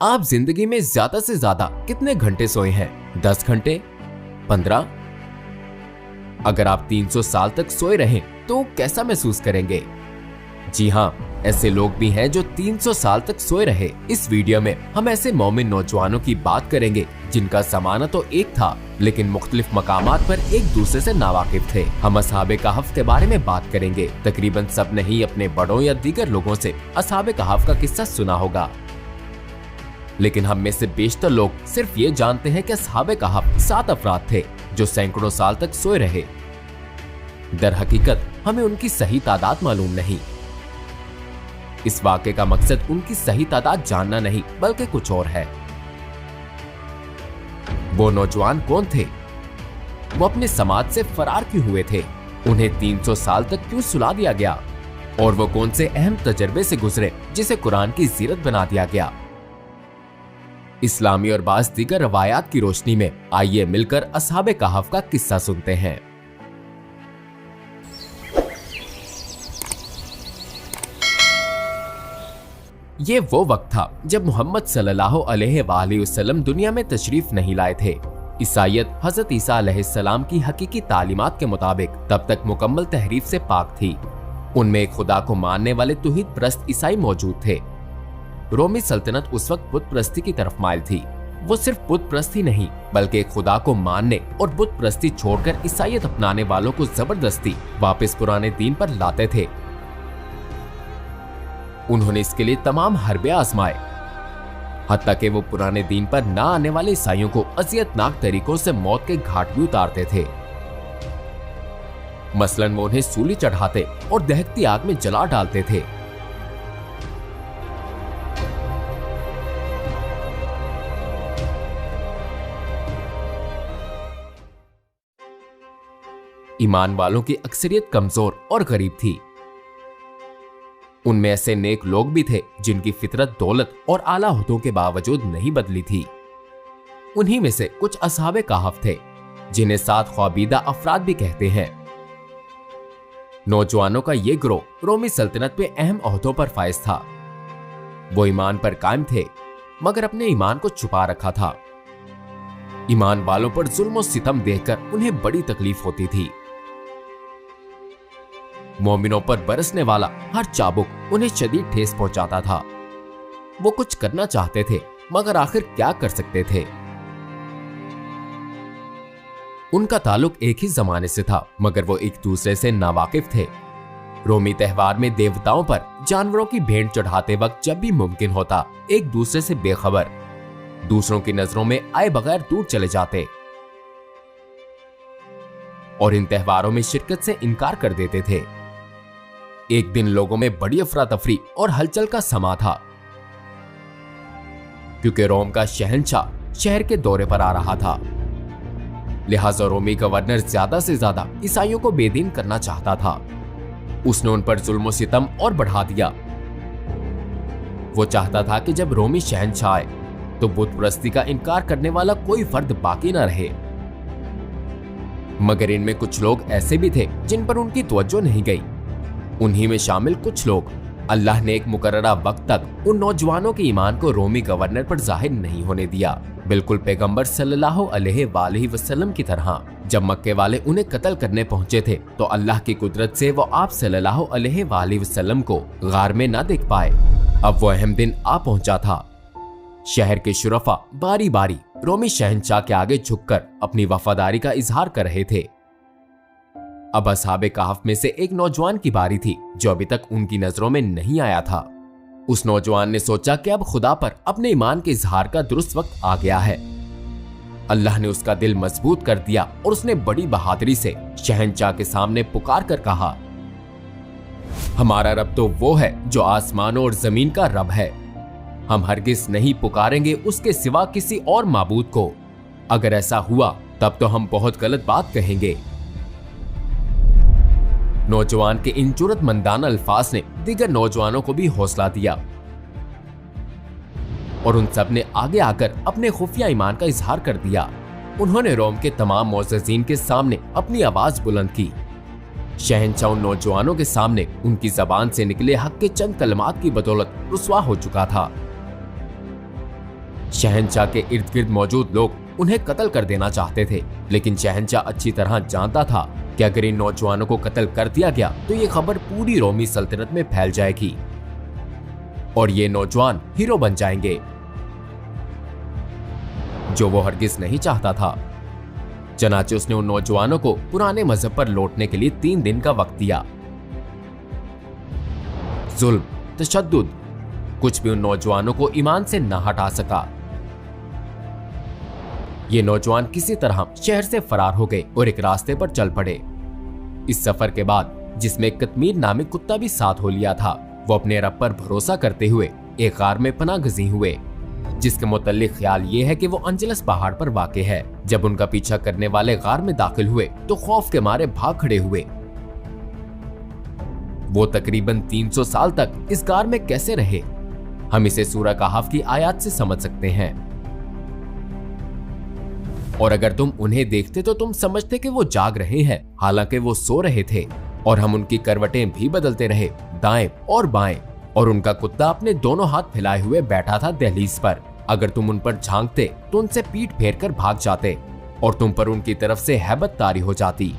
आप जिंदगी में ज्यादा से ज्यादा कितने घंटे सोए हैं? 10 घंटे? 15? अगर आप 300 साल तक सोए रहें तो कैसा महसूस करेंगे? जी हाँ, ऐसे लोग भी हैं जो 300 साल तक सोए रहे। इस वीडियो में हम ऐसे मोमिन नौजवानों की बात करेंगे जिनका ज़माना तो एक था लेकिन मुख्तलिफ मकामात पर एक दूसरे से नावाकिफ थे। हम असहाबे कहफ के बारे में बात करेंगे। तकरीबन सब ने ही अपने बड़ों या दीगर लोगों से असहाबे कहफ का किस्सा सुना होगा, लेकिन हम में से बेशतर लोग सिर्फ ये जानते हैं कि असहाबे कहफ 7 अफराद थे जो सैकड़ों साल तक सोए रहे। दर हकीकत हमें उनकी सही तादाद मालूम नहीं। इस वाक़े का मकसद उनकी सही तादाद जानना नहीं बल्कि कुछ और है। वो नौजवान कौन थे? वो अपने समाज से फरार क्यों हुए थे? उन्हें 300 साल तक क्यों सुला दिया गया? और वो कौन से अहम तजर्बे से गुजरे जिसे कुरान की जीरत बना दिया गया? इस्लामी और बाज़ दीगर रवायात की रोशनी में आइए मिलकर असहाबे कहफ का किस्सा सुनते हैं। ये वो वक्त था जब मोहम्मद सल्लल्लाहु अलैहि वसल्लम दुनिया में तशरीफ नहीं लाए थे। ईसाईयत हजरत ईसा अलैहिस्सलाम की हकीकी तालीमात के मुताबिक तब तक मुकम्मल तहरीफ से पाक थी। उनमें एक खुदा को मानने वाले तौहीद परस्त ईसाई मौजूद थे। रोमी सल्तनत उस वक्त बुत परस्ती की तरफ माइल थी। वो सिर्फ बुत परस्ती नहीं बल्कि एक खुदा को मानने और बुत परस्ती छोड़कर ईसाईयत अपनाने वालों को जबरदस्ती वापस पुराने दीन पर लाते थे। उन्होंने इसके लिए तमाम हरबे आजमाए, हत्ता कि वो पुराने दीन पर ना आने वाले ईसाइयों को अजियतनाक तरीकों से मौत के घाट भी उतारते थे। मसलन वो उन्हें सूली चढ़ाते और दहकती आग में जला डालते थे। ईमान वालों की अक्सरियत कमजोर और गरीब थी। उनमें ऐसे नेक लोग भी थे जिनकी फितरत दौलत और आला ओहदों के बावजूद नहीं बदली थी। उन्हीं में से कुछ असहाबे कहफ थे जिन्हें 7 ख्वाबीदा अफराद भी कहते हैं। नौजवानों का ये गिरोह रोमी सल्तनत में अहम ओहदों पर फाइज था। वो ईमान पर कायम थे मगर अपने ईमान को छुपा रखा था। ईमान वालों पर जुल्म और सितम देखकर उन्हें बड़ी तकलीफ होती थी। मोमिनों पर बरसने वाला हर चाबुक उन्हें शदीद ठेस पहुंचाता था। वो कुछ करना चाहते थे मगर आखिर क्या कर सकते थे? उनका ताल्लुक एक ही जमाने से था मगर वो एक दूसरे से नावाकिफ थे। रोमी त्योहार में देवताओं पर जानवरों की भेंट चढ़ाते वक्त जब भी मुमकिन होता एक दूसरे से बेखबर दूसरों की नजरों में आए बगैर दूर चले जाते और इन त्योहारों में शिरकत से इनकार कर देते थे। एक दिन लोगों में बड़ी अफरा तफरी और हलचल का समा था क्योंकि रोम का शहंशाह शहर के दौरे पर आ रहा था। लिहाजा रोमी गवर्नर ज्यादा से ज्यादा ईसाइयों को बेदीन करना चाहता था। उसने उन पर जुल्म सितम और बढ़ा दिया। वो चाहता था कि जब रोमी शहंशाह आए तो बुत परस्ती का इनकार करने वाला कोई फर्द बाकी न रहे। मगर इनमें कुछ लोग ऐसे भी थे जिन पर उनकी तवज्जो नहीं गई। उन्हीं में शामिल कुछ लोग। अल्लाह ने एक मुकर्ररा वक्त तक उन नौजवानों के ईमान को रोमी गवर्नर पर जाहिर नहीं होने दिया, बिल्कुल पैगंबर सल्लल्लाहु अलैहि वसल्लम की तरह। जब मक्के वाले उन्हें कत्ल करने पहुंचे थे तो अल्लाह की कुदरत से वो आप सल्लल्लाहु अलैहि वसल्लम को गार में न देख पाए। अब वो अहम दिन आ पहुंचा था। शहर के शुरफा बारी बारी रोमी शहंशाह के आगे झुककर अपनी वफादारी का इजहार कर रहे थे। अब असहाबे कहफ में से एक नौजवान की बारी थी जो अभी तक उनकी नजरों में नहीं आया था। उस नौजवान ने सोचा कि अब खुदा पर अपने ईमान के इजहार का दुरुस्त वक्त आ गया है। अल्लाह ने उसका दिल मजबूत कर दिया और उसने बड़ी बहादुरी से शहंशाह के सामने पुकार कर कहा, हमारा रब तो वो है जो आसमानों और जमीन का रब है। हम हरगिज नहीं पुकारेंगे उसके सिवा किसी और माबूद को। अगर ऐसा हुआ तब तो हम बहुत गलत बात कहेंगे। नौजवान के इन जुर्रतमंदाना अल्फाज ने दीगर नौजवानों को भी हौसला दिया और उन सब ने आगे आकर अपने खुफिया ईमान का इजहार कर दिया। उन्होंने रोम के तमाम मोअज़्ज़िज़ीन के सामने अपनी आवाज बुलंद की। शहंशाह उन नौजवानों के सामने उनकी जबान से निकले हक के चंद कलमात की बदौलत रुसवा हो चुका था। शहंशाह के इर्द गिर्द मौजूद लोग उन्हें कत्ल कर देना चाहते थे, लेकिन शहंशाह अच्छी तरह जानता था कि अगर इन नौजवानों को कत्ल कर दिया गया तो ये खबर पूरी रोमी सल्तनत में फैल जाएगी और ये नौजवान हीरो बन जाएंगे, जो वो हरगिज नहीं चाहता था। चनाचे उसने उन नौजवानों को पुराने मजहब पर लौटने के लिए 3 दिन का वक्त दिया। जुल्म, तशद्दुद, कुछ भी उन नौजवानों को ईमान से न हटा सका। ये नौजवान किसी तरह शहर से फरार हो गए और एक रास्ते पर चल पड़े। इस सफर के बाद, जिसमें कतमीर नामी कुत्ता भी साथ हो लिया था, वो अपने रब पर भरोसा करते हुए एक गार में पनाह गज़ी हुए, जिसके मुतल्लिक ख्याल ये है कि वो अंजलस पहाड़ पर वाक़े है। जब उनका पीछा करने वाले गार में दाखिल हुए तो खौफ के मारे भाग खड़े हुए। वो तकरीबन 300 साल तक इस गार में कैसे रहे, हम इसे सूरह कहफ की आयत से समझ सकते हैं। और अगर तुम उन्हें देखते तो तुम समझते कि वो जाग रहे हैं, हालांकि वो सो रहे थे। और हम उनकी करवटें भी बदलते रहे, दाएं और बाएं, और उनका कुत्ता अपने दोनों हाथ फैलाए हुए बैठा था दहलीज पर। अगर तुम उन पर झांकते तो उनसे पीठ फेर कर भाग जाते और तुम पर उनकी तरफ से हैबत तारी हो जाती।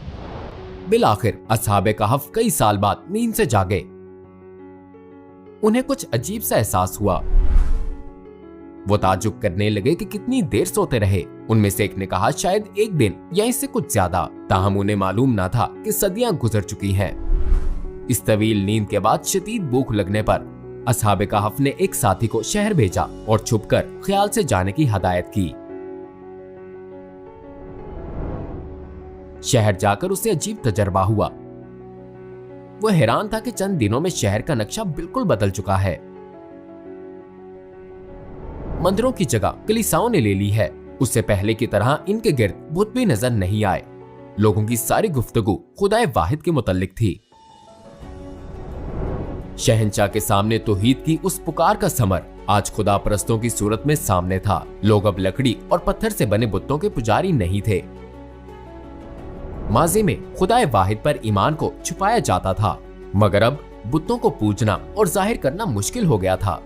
बिलाखिर अस्हाबे कहफ कई साल बाद नींद से जागे। उन्हें कुछ अजीब सा एहसास हुआ। वो ताज्जुब करने लगे कि कितनी देर सोते रहे। उनमें से एक ने कहा शायद 1 दिन या इससे कुछ ज्यादा। ताहम उन्हें मालूम ना था कि सदियां गुजर चुकी हैं। इस तवील नींद के बाद शदीद भूख लगने पर अस्हाबे कहफ ने एक साथी को शहर भेजा और छुपकर ख्याल से जाने की हदायत की। शहर जाकर उसे अजीब तजर्बा हुआ। वो हैरान था कि चंद दिनों में शहर का नक्शा बिल्कुल बदल चुका है। मंदिरों की जगह कलीसियाओं ने ले ली है। उससे पहले की तरह इनके गिर्द बुत भी नजर नहीं आए। लोगों की सारी गुफ्तगू खुदाए वाहिद के मुतल्लिक थी। शहंशाह के सामने तौहीद की उस पुकार का समर आज खुदा परस्तों की सूरत में सामने था। लोग अब लकड़ी और पत्थर से बने बुतों के पुजारी नहीं थे। माजी में खुदाए वाहिद पर ईमान को छुपाया जाता था, मगर अब बुतों को पूजना और जाहिर करना मुश्किल हो गया था।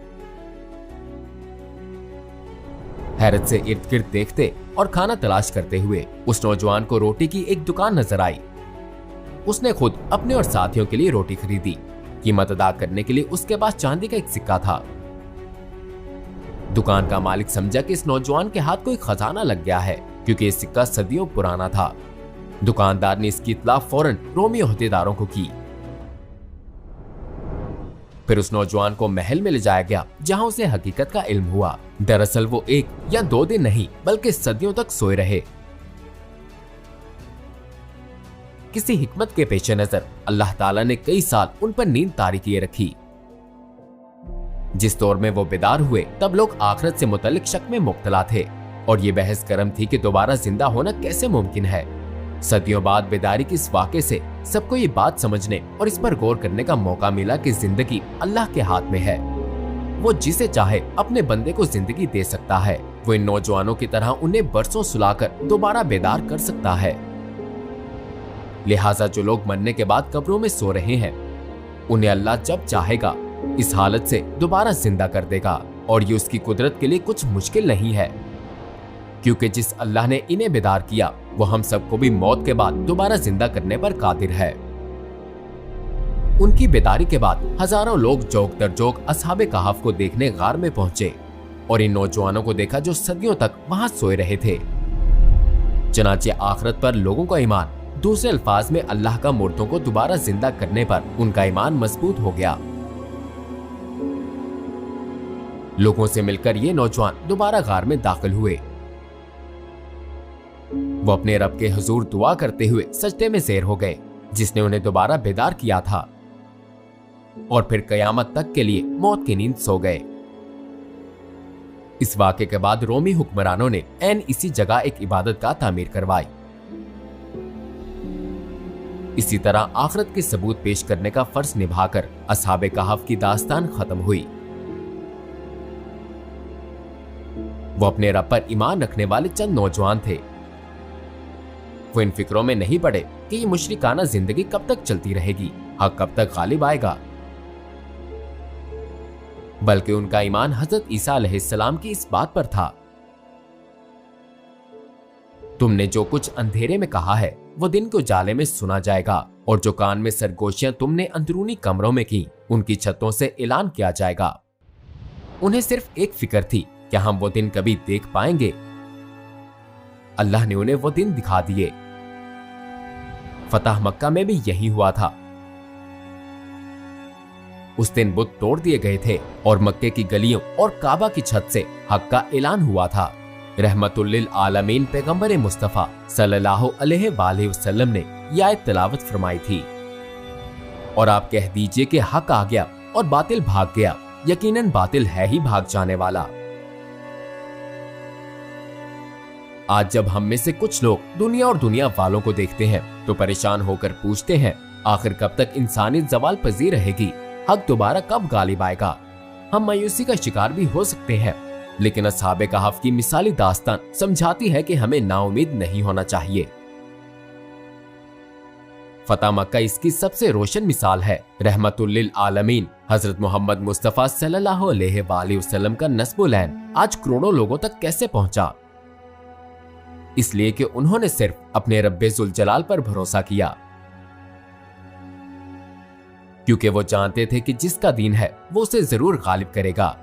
हैरत से इर्द गिर्द देखते और खाना तलाश करते हुए उस नौजवान को रोटी की एक दुकान नजर आई। उसने खुद अपने और साथियों के लिए रोटी खरीदी। कीमत अदा करने के लिए उसके पास चांदी का एक सिक्का था। दुकान का मालिक समझा कि इस नौजवान के हाथ कोई खजाना लग गया है, क्योंकि ये सिक्का सदियों पुराना था। दुकानदार ने इसकी इत्तला फौरन रोमी ओहदेदारों को की। फिर उस नौजवान को महल में ले जाया गया, जहां उसे हकीकत का इल्म हुआ। दरअसल वो 1 या 2 दिन नहीं बल्कि सदियों तक सोए रहे। किसी हिकमत के पेश नजर अल्लाह ताला ने कई साल उन पर नींद तारी किए रखी। जिस दौर में वो बेदार हुए तब लोग आखिरत से मुतल्लिक शक में मुब्तला थे और ये बहस करम थी कि दोबारा जिंदा होना कैसे मुमकिन है। सदियों बाद बेदारी के इस वाक़े से सबको ये बात समझने और इस पर गौर करने का मौका मिला कि जिंदगी अल्लाह के हाथ में है। वो जिसे चाहे अपने बंदे को जिंदगी दे सकता है। वो इन नौजवानों की तरह उन्हें बरसों सुलाकर दोबारा बेदार कर सकता है। लिहाजा जो लोग मरने के बाद कब्रों में सो रहे हैं, उन्हें अल्लाह जब चाहेगा इस हालत से दोबारा जिंदा कर देगा। और ये उसकी कुदरत के लिए कुछ मुश्किल नहीं है, क्योंकि जिस अल्लाह ने इन्हें बेदार किया वो हम सबको भी मौत के बाद दोबारा जिंदा करने पर कादिर है। उनकी बेदारी के बाद हजारों लोग जोक दर जोक अस्हाबे कहफ को देखने गार में पहुंचे और इन नौजवानों को देखा जो सदियों तक वहां सोए रहे थे। चनाचे आखिरत पर लोगों का ईमान, दूसरे अल्फाज में अल्लाह का मुर्दों को दोबारा जिंदा करने पर उनका ईमान मजबूत हो गया। लोगों से मिलकर ये नौजवान दोबारा गार में दाखिल हुए। वो अपने रब के हुजूर दुआ करते हुए सजदे में ज़ेर हो गए, जिसने उन्हें दोबारा बेदार किया था, और फिर कयामत तक के लिए मौत की नींद सो गए। इस वाक़े के बाद रोमी हुक्मरानों ने ऐन इसी जगह एक इबादत गाह तामीर करवाई। इसी तरह आखिरत के सबूत पेश करने का फर्ज निभाकर अस्हाबे कहफ की दास्तान खत्म हुई। वो अपने रब पर ईमान रखने वाले चंद नौजवान थे। वो इन फिक्रों में नहीं पड़े कि ये मुशरिकाना जिंदगी कब तक चलती रहेगी, हक कब तक गालिब आएगा, बल्कि उनका ईमान हजरत ईसा अलैहिस्सलाम की इस बात पर था तुमने जो कुछ अंधेरे में कहा है वो दिन के उजाले में सुना जाएगा, और जो कान में सरगोशियां तुमने अंदरूनी कमरों में की उनकी छतों से ऐलान किया जाएगा। उन्हें सिर्फ एक फिक्र थी, क्या हम वो दिन कभी देख पाएंगे? अल्लाह ने उन्हें वो दिन दिखा दिए। फतह मक्का में भी यही हुआ था। उस दिन बुत तोड़ दिए गए थे और मक्के की गलियों और काबा की छत से हक का ऐलान हुआ था। रहमतुल लिल आलमीन पैगंबर मुस्तफा सल्लल्लाहु अलैहि वसल्लम ने यह आयत तिलावत फरमाई थी, और आप कह दीजिए कि हक आ गया और बातिल भाग गया, यकीनन बातिल है ही भाग जाने वाला। आज जब हम में से कुछ लोग दुनिया और दुनिया वालों को देखते हैं तो परेशान होकर पूछते हैं, आखिर कब तक इंसानियत जवाल पजीर रहेगी? हक दोबारा कब गालिब आएगा? हम मायूसी का शिकार भी हो सकते हैं, लेकिन अस्हाबे कहफ की मिसाली दास्तान समझाती है कि हमें नाउमीद नहीं होना चाहिए। फतह मक्का इसकी सबसे रोशन मिसाल है। रहमतुल लिल आलमीन हजरत मोहम्मद मुस्तफा सल्लल्लाहु अलैहि वसल्लम का नस्बुल ऐन आज करोड़ों लोगों तक कैसे पहुंचा? इसलिए कि उन्होंने सिर्फ अपने रब्बे जुल जलाल पर भरोसा किया, क्योंकि वो जानते थे कि जिसका दीन है वो उसे जरूर गालिब करेगा।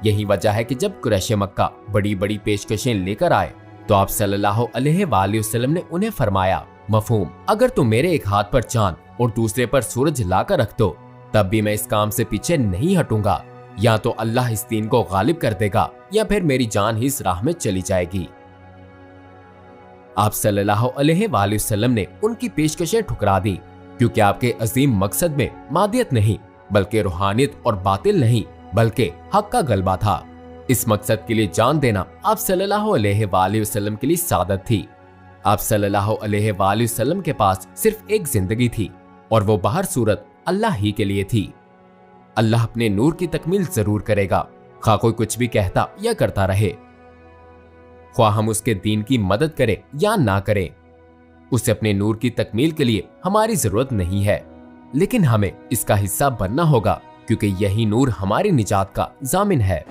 यही वजह है कि जब कुरैश मक्का बड़ी बड़ी पेशकशें लेकर आए तो आप सल्लल्लाहु अलैहि वसल्लम ने उन्हें फरमाया, मफहूम, अगर तुम मेरे एक हाथ पर चांद और दूसरे पर सूरज लाकर रख दो तब भी मैं इस काम से पीछे नहीं हटूंगा। या तो अल्लाह इस दीन को गालिब कर देगा या फिर मेरी जान ही इस राह में चली जाएगी। आप सल्लल्लाहु अलैहि वसल्लम ने उनकी पेशकशें ठुकरा दी, क्योंकि आपके अजीम मकसद में मादियत नहीं बल्कि रूहानियत और बातिल नहीं बल्कि हक का गलबा था। इस मकसद के लिए जान देना आप सल्लल्लाहु अलैहि वसल्लम के लिए सादत थी। आप सल्लल्लाहु अलैहि वसल्लम के पास सिर्फ एक जिंदगी थी और वो बाहर सूरत अल्लाह ही के लिए थी। अल्लाह अपने नूर की तकमील जरूर करेगा, खा कोई कुछ भी कहता या करता रहे। ख्वाह हम उसके दीन की मदद करें या ना करें, उसे अपने नूर की तकमील के लिए हमारी जरूरत नहीं है, लेकिन हमें इसका हिस्सा बनना होगा, क्योंकि यही नूर हमारी निजात का जामिन है।